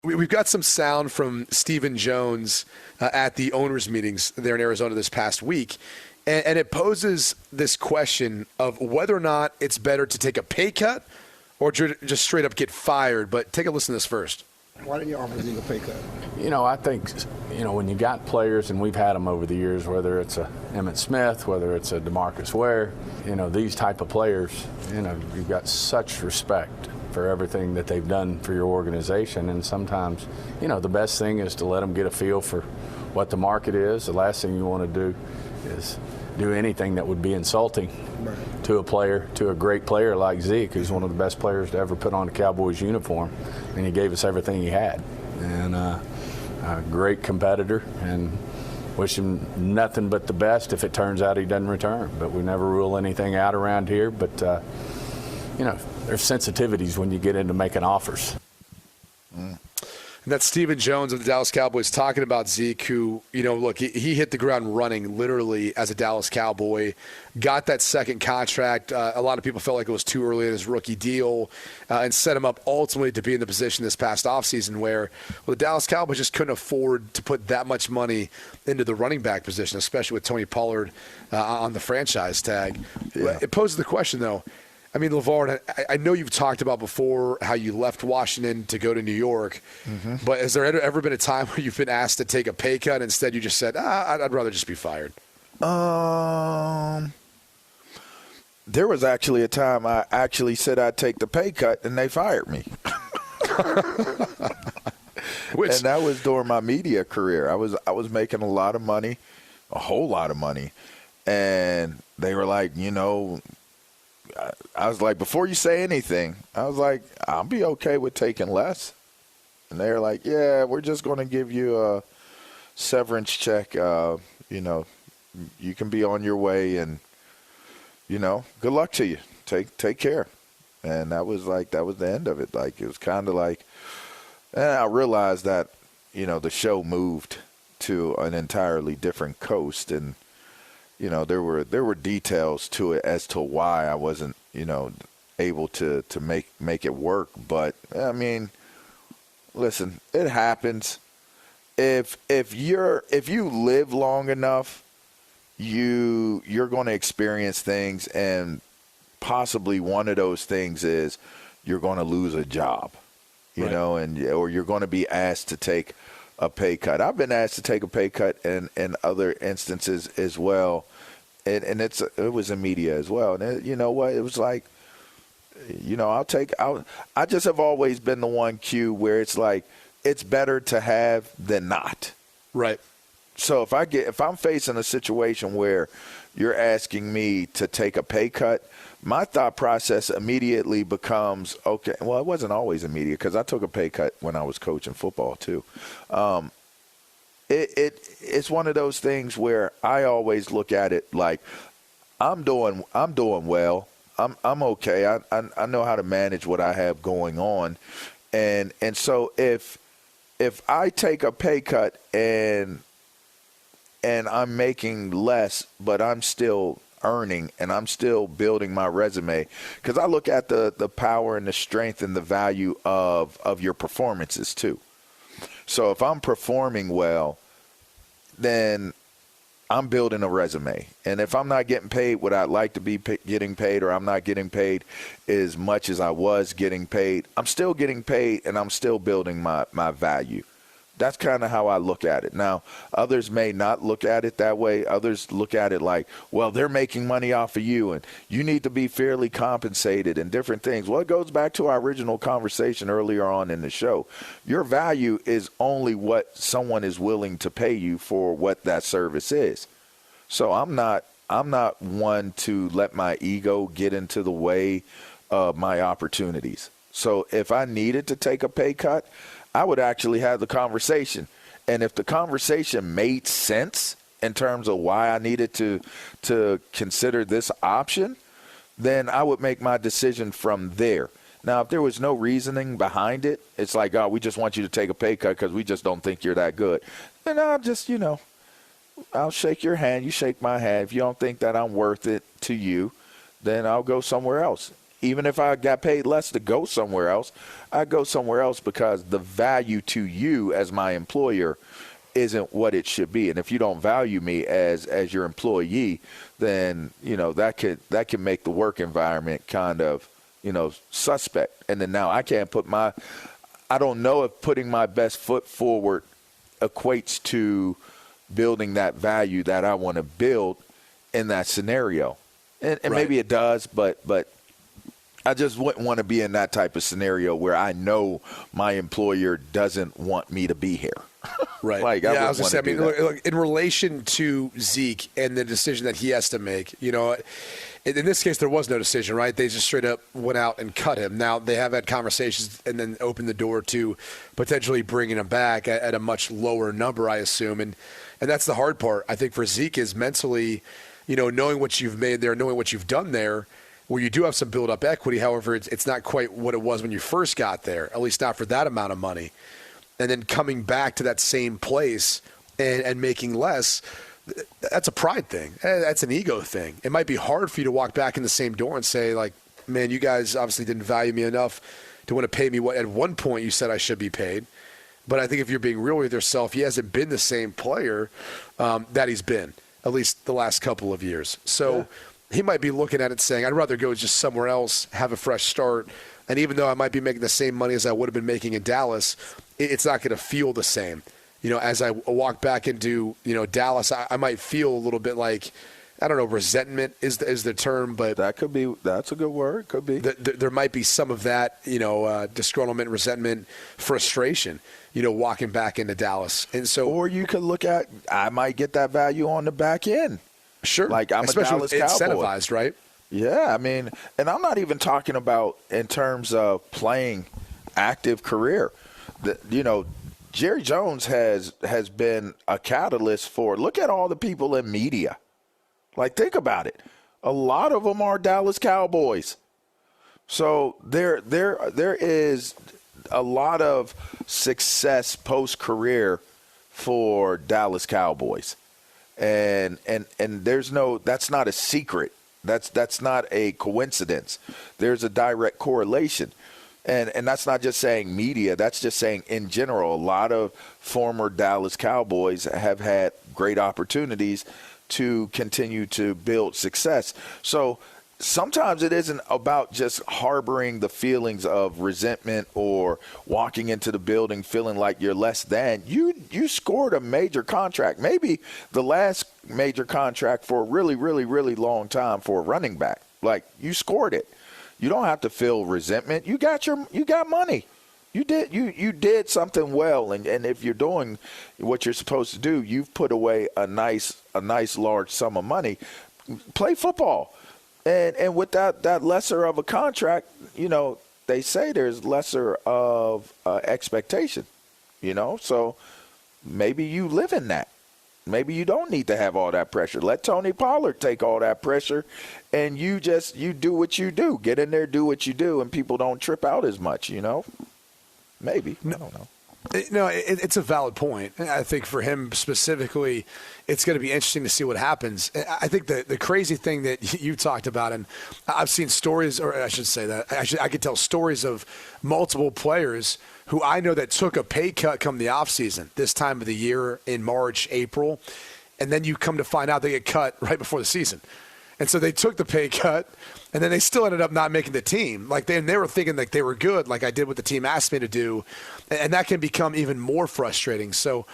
We've got some sound from Stephen Jones at the owners' meetings there in Arizona this past week, and it poses this question of whether or not it's better to take a pay cut or just straight up get fired. But take a listen to this first. Why didn't you offer Zeke a pay cut? I think, when you got players, and we've had them over the years, whether it's a Emmitt Smith, whether it's a DeMarcus Ware, these type of players, you've got such respect for everything that they've done for your organization. And sometimes, the best thing is to let them get a feel for what the market is. The last thing you want to do is do anything that would be insulting to a player, to a great player like Zeke, who's one of the best players to ever put on a Cowboys uniform, and he gave us everything he had. And a great competitor, and wish him nothing but the best if it turns out he doesn't return. But we never rule anything out around here. But, there's sensitivities when you get into making offers. And that's Stephen Jones of the Dallas Cowboys talking about Zeke, who, look, he hit the ground running literally as a Dallas Cowboy, got that second contract. A lot of people felt like it was too early in his rookie deal and set him up ultimately to be in the position this past offseason where the Dallas Cowboys just couldn't afford to put that much money into the running back position, especially with Tony Pollard on the franchise tag. Yeah. It poses the question, though. I mean, LaVar, I know you've talked about before how you left Washington to go to New York, but has there ever been a time where you've been asked to take a pay cut and instead you just said, I'd rather just be fired? There was actually a time I actually said I'd take the pay cut and they fired me. And that was during my media career. I was making a lot of money, a whole lot of money, and they were like, I was like, before you say anything, I was like, I'll be okay with taking less. And they were like, yeah, we're just going to give you a severance check. You can be on your way, and, good luck to you. Take care. And that was the end of it. Like, it was kind of like, and I realized that, the show moved to an entirely different coast, and there were details to it as to why I wasn't, able to make it work. But I mean, listen, it happens. If you live long enough, you're going to experience things, and possibly one of those things is you're going to lose a job, or you're going to be asked to take a pay cut. I've been asked to take a pay cut in other instances as well, and it was in media as well. And you know what? It was like, I just have always been the one, Q, where it's like it's better to have than not. Right. So if I'm facing a situation where you're asking me to take a pay cut, my thought process immediately becomes, okay, well, it wasn't always immediate because I took a pay cut when I was coaching football too. It's one of those things where I always look at it like I'm doing well. I'm okay. I know how to manage what I have going on. And so if I take a pay cut and I'm making less, but I'm still earning and I'm still building my resume, because I look at the power and the strength and the value of your performances too. So if I'm performing well, then I'm building a resume. And if I'm not getting paid what I'd like to be getting paid, or I'm not getting paid as much as I was getting paid, I'm still getting paid and I'm still building my value. That's kind of how I look at it. Now, others may not look at it that way. Others look at it like, well, they're making money off of you and you need to be fairly compensated and different things. Well, it goes back to our original conversation earlier on in the show. Your value is only what someone is willing to pay you for what that service is. So I'm not one to let my ego get into the way of my opportunities. So if I needed to take a pay cut, I would actually have the conversation. And if the conversation made sense in terms of why I needed to consider this option, then I would make my decision from there. Now, if there was no reasoning behind it, it's like, oh, we just want you to take a pay cut because we just don't think you're that good. Then I'll just, I'll shake your hand, you shake my hand. If you don't think that I'm worth it to you, then I'll go somewhere else. Even if I got paid less to go somewhere else, I go somewhere else because the value to you as my employer isn't what it should be. And if you don't value me as your employee, then, that can make the work environment kind of, suspect. And then now I can't I don't know if putting my best foot forward equates to building that value that I want to build in that scenario. And Right. maybe it does, but I just wouldn't want to be in that type of scenario where I know my employer doesn't want me to be here. Right. Like, yeah, I I was wouldn't going to say, want to do that. look, in relation to Zeke and the decision that he has to make, in this case, there was no decision, right? They just straight up went out and cut him. Now, they have had conversations and then opened the door to potentially bringing him back at a much lower number, I assume. And that's the hard part, I think, for Zeke is mentally, knowing what you've made there, knowing what you've done there, where you do have some build-up equity. However, it's not quite what it was when you first got there, at least not for that amount of money. And then coming back to that same place and making less, that's a pride thing. That's an ego thing. It might be hard for you to walk back in the same door and say, like, man, you guys obviously didn't value me enough to want to pay me what at one point you said I should be paid. But I think if you're being real with yourself, he hasn't been the same player that he's been, at least the last couple of years. So he might be looking at it saying, I'd rather go just somewhere else, have a fresh start. And even though I might be making the same money as I would have been making in Dallas, it's not going to feel the same. As I walk back into, Dallas, I might feel a little bit like, I don't know, resentment is the term, but That's a good word. Could be. There might be some of that, disgruntlement, resentment, frustration, walking back into Dallas. And so, Or you could look at, I might get that value on the back end. sure, Like, I'm a especially Dallas with Cowboy. incentivized, right? Yeah, I mean, and I'm not even talking about in terms of playing active career. Jerry Jones has been a catalyst for, look at all the people in media. Like, think about it. A lot of them are Dallas Cowboys. So there is a lot of success post-career for Dallas Cowboys. And that's not a secret. That's not a coincidence. There's a direct correlation. And that's not just saying media. That's just saying in general, a lot of former Dallas Cowboys have had great opportunities to continue to build success. So sometimes it isn't about just harboring the feelings of resentment or walking into the building feeling like you're less than. You scored a major contract, maybe the last major contract for a really, really, really long time for a running back. Like, you scored it. You don't have to feel resentment. You got money. You did something well, and if you're doing what you're supposed to do, you've put away a nice large sum of money. Play football. And with that lesser of a contract, they say there's lesser of expectation, So maybe you live in that. Maybe you don't need to have all that pressure. Let Tony Pollard take all that pressure, and you do what you do. Get in there, do what you do, and people don't trip out as much, Maybe. I don't know. No, it's a valid point. I think for him specifically, it's going to be interesting to see what happens. I think the crazy thing that you talked about, and I've seen stories, or I should say that, I could tell stories of multiple players who I know that took a pay cut come the offseason, this time of the year in March, April, and then you come to find out they get cut right before the season. And so they took the pay cut, and then they still ended up not making the team. Like they were thinking like they were good, like I did what the team asked me to do, and that can become even more frustrating. So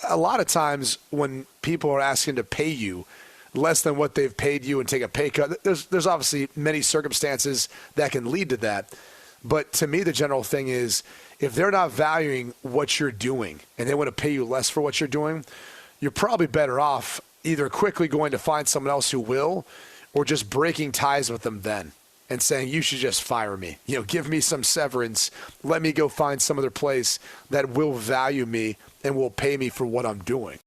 a lot of times when people are asking to pay you less than what they've paid you and take a pay cut, there's obviously many circumstances that can lead to that. But to me, the general thing is if they're not valuing what you're doing and they want to pay you less for what you're doing, you're probably better off either quickly going to find someone else who will, or just breaking ties with them then and saying, you should just fire me. Give me some severance. Let me go find some other place that will value me and will pay me for what I'm doing.